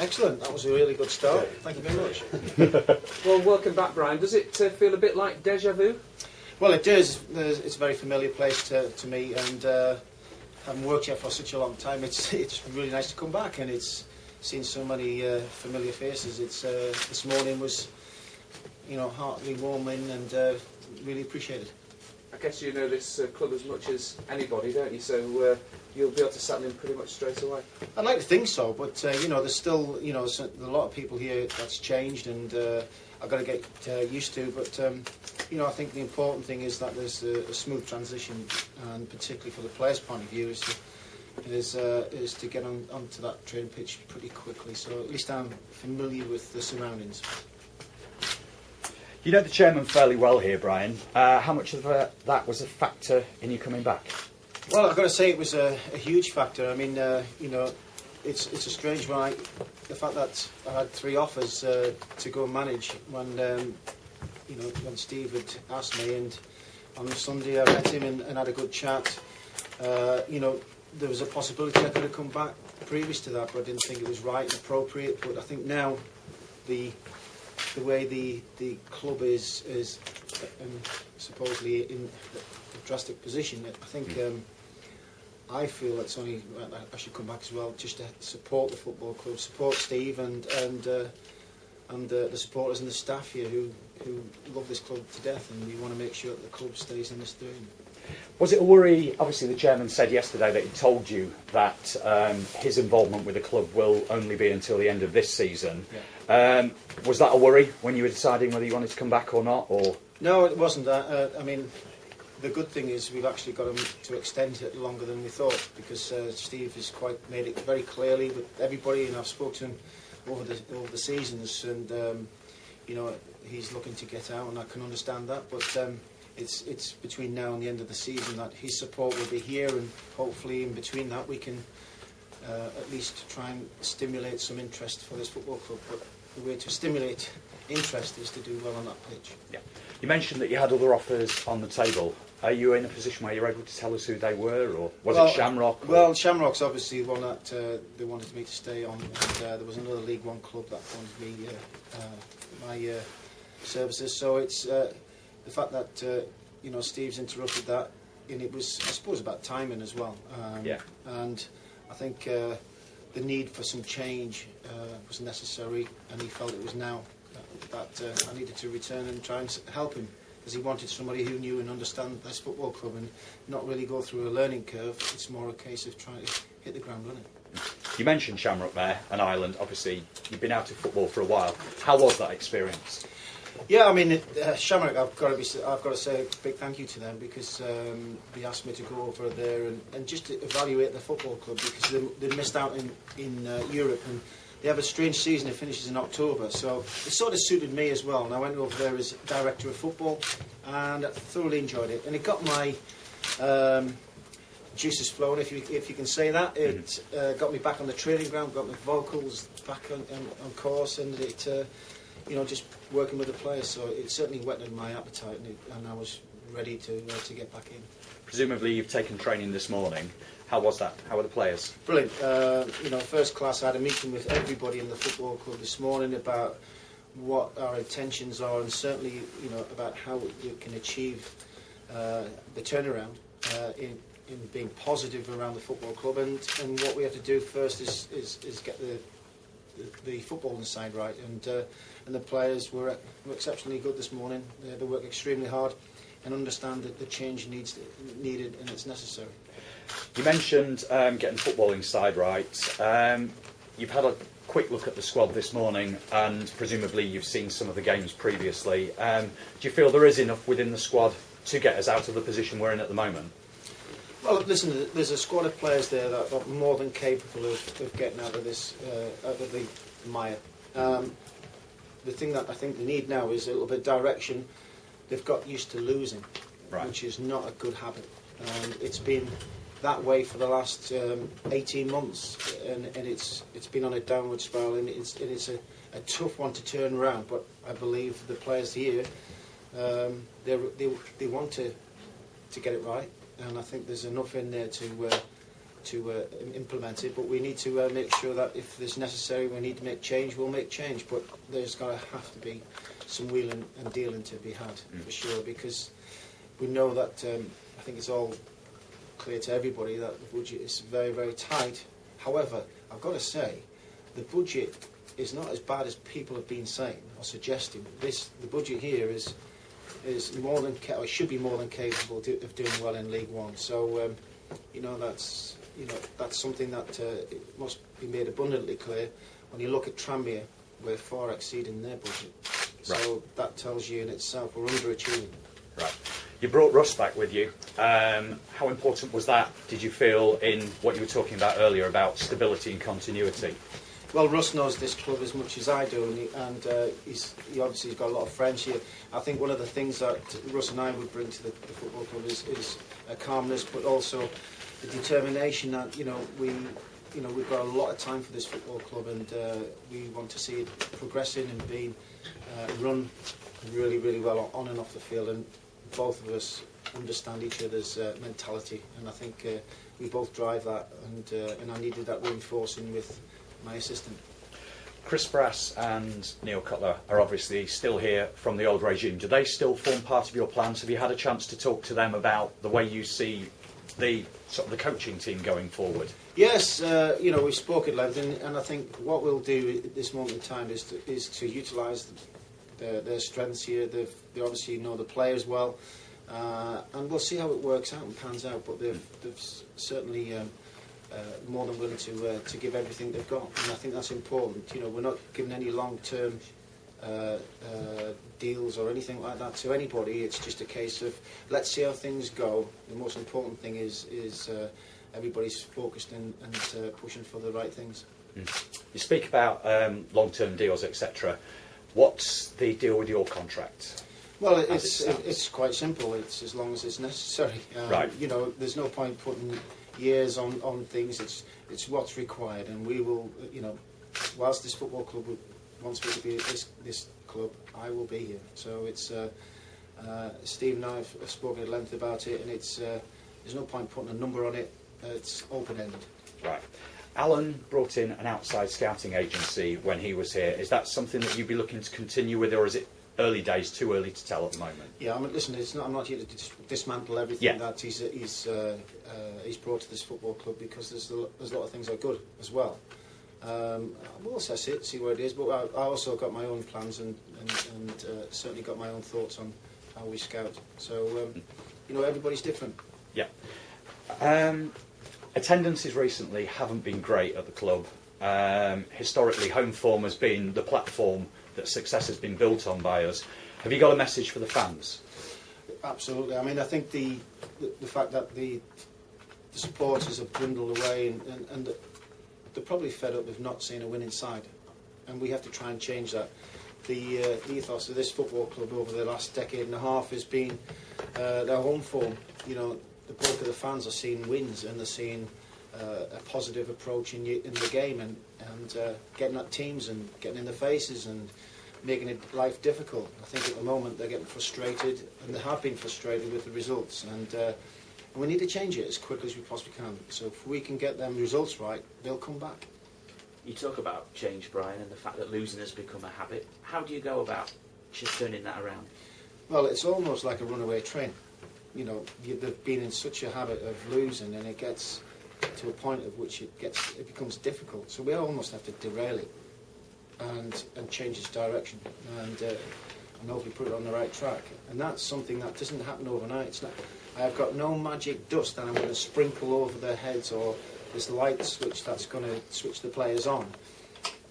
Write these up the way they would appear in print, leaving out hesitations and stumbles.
Excellent. That was a really good start. Thank you very much. Well, welcome back, Brian. Does it feel a bit like déjà vu? Well, it does. It's a very familiar place to me, and having worked here for such a long time, it's really nice to come back, and it's seen so many familiar faces. It's this morning was, heartily warming and really appreciated. I guess you know this club as much as anybody, don't you? So you'll be able to settle in pretty much straight away. I'd like to think so, but there's still a lot of people here that's changed, and I've got to get used to. But I think the important thing is that there's a smooth transition, and particularly for the players' point of view, is to get onto that training pitch pretty quickly. So at least I'm familiar with the surroundings. You know the chairman fairly well here, Brian. How much of that was a factor in you coming back? Well, I've got to say it was a huge factor. I mean, it's a strange one. The fact that I had 3 offers to go and manage when Steve had asked me, and on Sunday I met him and had a good chat. There was a possibility I could have come back previous to that, but I didn't think it was right and appropriate. But I think now the way the club is supposedly in a drastic position, I think I feel it's only I should come back as well, just to support the football club, support Steve and the supporters and the staff here who love this club to death, and we want to make sure that the club stays in this stream. Was it a worry? Obviously, the chairman said yesterday that he told you that his involvement with the club will only be until the end of this season. Yeah. Was that a worry when you were deciding whether you wanted to come back or not? Or no, it wasn't. I mean, the good thing is we've actually got him to extend it longer than we thought, because Steve has made it very clearly with everybody, and I've spoken to him over the seasons, and he's looking to get out, and I can understand that, but. It's between now and the end of the season that his support will be here, and hopefully in between that we can at least try and stimulate some interest for this football club. But the way to stimulate interest is to do well on that pitch. Yeah. You mentioned that you had other offers on the table. Are you in a position where you're able to tell us who they were, or was it Shamrock? Well, Shamrock's obviously the one that they wanted me to stay on, and there was another League One club that wanted me my services. So it's. The fact that Steve's interrupted that, and it was, I suppose, about timing as well. And I think the need for some change was necessary, and he felt it was now that I needed to return and try and help him, because he wanted somebody who knew and understood this football club and not really go through a learning curve. It's more a case of trying to hit the ground running. You mentioned Shamrock there and Ireland. Obviously, you've been out of football for a while. How was that experience? Yeah, I mean, Shamrock, I've got to say a big thank you to them, because they asked me to go over there and just to evaluate the football club, because they missed out in Europe, and they have a strange season. It finishes in October, so it sort of suited me as well. And I went over there as director of football, and I thoroughly enjoyed it. And it got my juices flowing, if you can say that. It got me back on the training ground, got my vocals back on course, and it. Just working with the players, so it certainly whetted my appetite, and I was ready to get back in. Presumably you've taken training this morning. How was that? How were the players? Brilliant. First class. I had a meeting with everybody in the football club this morning about what our intentions are, and certainly about how we can achieve the turnaround in being positive around the football club, and what we have to do first is get the footballing side right, and the players were exceptionally good this morning. They work extremely hard and understand that the change needed, and it's necessary. You mentioned getting the footballing side right. You've had a quick look at the squad this morning, and presumably you've seen some of the games previously. Do you feel there is enough within the squad to get us out of the position we're in at the moment? Well, listen, there's a squad of players there that are more than capable of getting out of this, out of the mire. The thing that I think they need now is a little bit of direction. They've got used to losing, which is not a good habit. And it's been that way for the last 18 months, and it's been on a downward spiral, and it's a tough one to turn around. But I believe the players here, they want to get it right. And I think there's enough in there to implement it, but we need to make sure that if it's necessary, we need to make change, we'll make change. But there's going to have to be some wheeling and dealing to be had, for sure, because we know that I think it's all clear to everybody that the budget is very, very tight. However, I've got to say, the budget is not as bad as people have been saying or suggesting. The budget here is more than or should be more than capable of doing well in League One. So that's something that it must be made abundantly clear. When you look at Tranmere, we're far exceeding their budget. So that tells you in itself we're underachieving. Right. You brought Russ back with you. How important was that, did you feel, in what you were talking about earlier about stability and continuity? Well, Russ knows this club as much as I do, and he obviously has got a lot of friends here. I think one of the things that Russ and I would bring to the football club is a calmness, but also the determination that we've got a lot of time for this football club, and we want to see it progressing and being run really, really well on and off the field. And both of us understand each other's mentality, and I think we both drive that. And I needed that reinforcing with my assistant. Chris Brass and Neil Cutler are obviously still here from the old regime. Do they still form part of your plans? Have you had a chance to talk to them about the way you see the coaching team going forward? Yes, we spoke at length, and I think what we'll do at this moment in time is to utilise their strengths here. They obviously know the players well, and we'll see how it works out and pans out. But they've certainly more than willing to give everything they've got, and I think that's important. We're not giving any long-term deals or anything like that to anybody. It's just a case of let's see how things go. The most important thing is everybody's focused and pushing for the right things. You speak about long-term deals, etc. What's the deal with your contract? Well, it's quite simple. It's as long as it's necessary. Right. There's no point putting years on things. It's what's required, and we will. Whilst this football club wants me to be this club, I will be here. So it's Steve and I have spoken at length about it, and there's no point putting a number on it. It's open-ended. Right. Alan brought in an outside scouting agency when he was here. Is that something that you'd be looking to continue with, or is it early days, too early to tell at the moment? Yeah, listen, I'm not here to dismantle everything that he's brought to this football club, because there's a lot of things that are good as well. We'll assess it, see where it is, but I also got my own plans and certainly got my own thoughts on how we scout. So, everybody's different. Yeah. Attendances recently haven't been great at the club. Historically, home form has been the platform that success has been built on by us. Have you got a message for the fans? Absolutely. I think the fact that the supporters have dwindled away and they're probably fed up with not seeing a winning side, and we have to try and change that. The ethos of this football club over the last decade and a half has been their home form. The bulk of the fans are seeing wins, and they're seeing a positive approach in the game, and getting at teams and getting in their faces and making it life difficult. I think at the moment they're getting frustrated, and they have been frustrated with the results, and we need to change it as quickly as we possibly can. So if we can get them results right, they'll come back. You talk about change, Brian, and the fact that losing has become a habit. How do you go about just turning that around? Well, it's almost like a runaway train. They've been in such a habit of losing, and it gets to a point at which it becomes difficult. So we almost have to derail it and change its direction, and hopefully put it on the right track. And that's something that doesn't happen overnight. It's not. I've got no magic dust that I'm going to sprinkle over their heads, or this light switch that's going to switch the players on.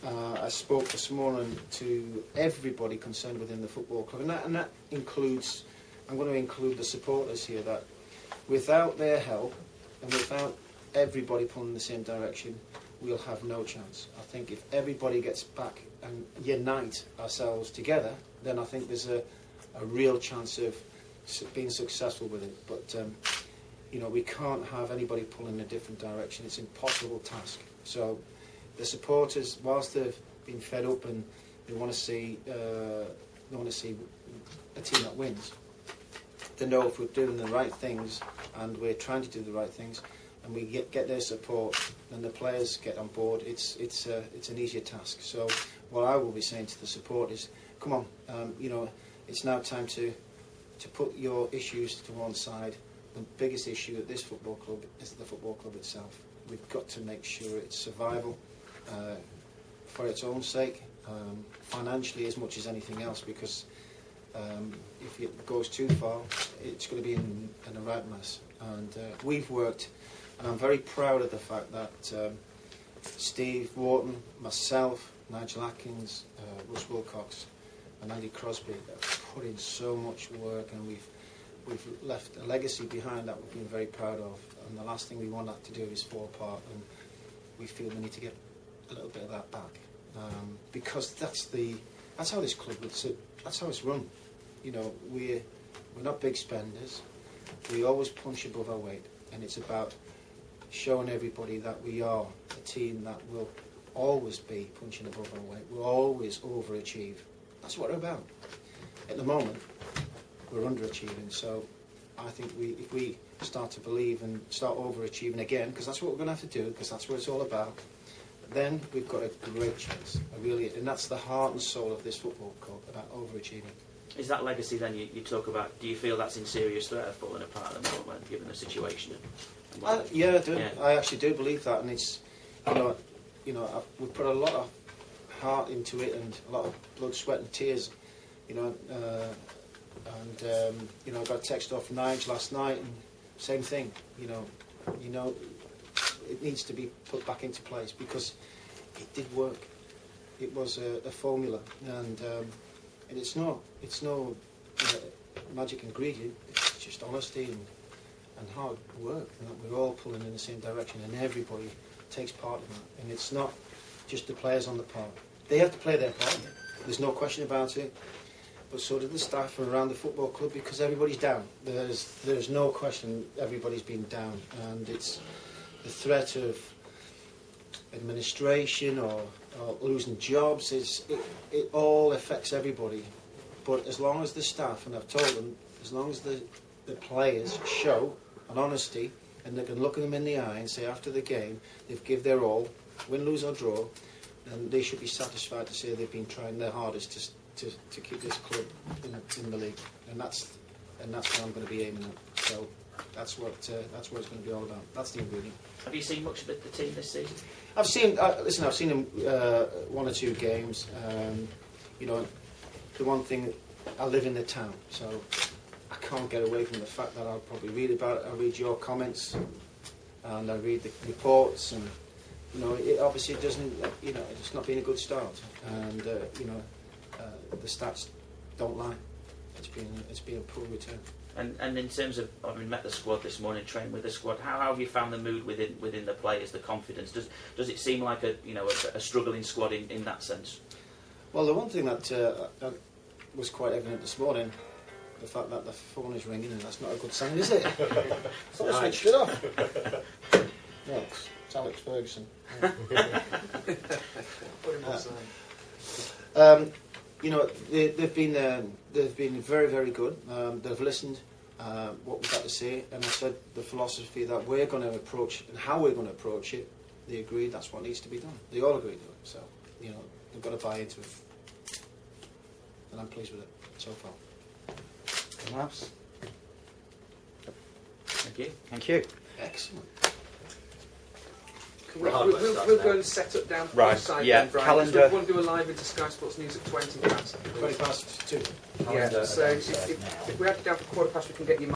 I spoke this morning to everybody concerned within the football club, and that includes. I'm going to include the supporters here, that without their help and without everybody pulling in the same direction, we'll have no chance. I think if everybody gets back and unite ourselves together, then I think there's a real chance of being successful with it. But, we can't have anybody pulling in a different direction. It's an impossible task. So the supporters, whilst they've been fed up and they want to see a team that wins, to know if we're doing the right things, and we're trying to do the right things, and we get their support, and the players get on board, it's an easier task. So what I will be saying to the support is, come on, it's now time to put your issues to one side. The biggest issue at this football club is the football club itself. We've got to make sure it's survival for its own sake, financially as much as anything else, because if it goes too far, it's going to be in a right mess. And we've worked, and I'm very proud of the fact that Steve Wharton, myself, Nigel Atkins, Russ Wilcox and Andy Crosby have put in so much work, and we've left a legacy behind that we've been very proud of. And the last thing we want that to do is fall apart, and we feel we need to get a little bit of that back, because that's how this club that's how it's run. We're not big spenders. We always punch above our weight, and it's about showing everybody that we are a team that will always be punching above our weight. We'll always overachieve. That's what we're about. At the moment, we're underachieving, so I think if we start to believe and start overachieving again, because that's what we're going to have to do, because that's what it's all about, then we've got a great chance, and that's the heart and soul of this football club, about overachieving. Is that legacy then you talk about, do you feel that's in serious threat of falling apart at the moment, given the situation? Yeah, I do. Yeah. I actually do believe that, and it's, we've put a lot of heart into it, and a lot of blood, sweat and tears, I got a text off Nigel last night, and same thing, it needs to be put back into place, because it did work. It was a formula, and it's no magic ingredient. It's just honesty and hard work, and that we're all pulling in the same direction, and everybody takes part in that. And it's not just the players on the park. They have to play their part. There's no question about it. But so do the staff around the football club, because everybody's down. There's no question everybody's been down, and it's the threat of administration or losing jobs. It all affects everybody. But as long as the staff, and I've told them, as long as the players show an honesty, and they can look at them in the eye and say after the game they've give their all, win, lose or draw, then they should be satisfied to say they've been trying their hardest to keep this club in the league, and that's what I'm going to be aiming at. So that's what it's going to be all about. That's the ingredient. Have you seen much of the team this season? I've seen them one or two games. The one thing, I live in the town, so I can't get away from the fact that I'll probably read about it. I read your comments, and I read the reports, and it obviously doesn't. It's not been a good start, and the stats don't lie. It's been a poor return. And in terms of, met the squad this morning, trained with the squad. How have you found the mood within the players, the confidence? Does it seem like a struggling squad in that sense? Well, the one thing that was quite evident this morning, the fact that the phone is ringing, and that's not a good sign, is it? I thought I switched it off. No, it's Alex Ferguson. They've been very, very good. They've listened what we've got to say, and I said the philosophy that we're going to approach and how we're going to approach it. They agreed that's what needs to be done. They all agreed to it. So they've got to buy into it, and I'm pleased with it so far. Anyone else? Thank you. Thank you. Excellent. We'll go and set up down Right, side yeah, then, Brian. calendar. We want to do a live into Sky Sports News at 20 past. 20 past 2. Yeah, so if we have it down for 2:15, we can get you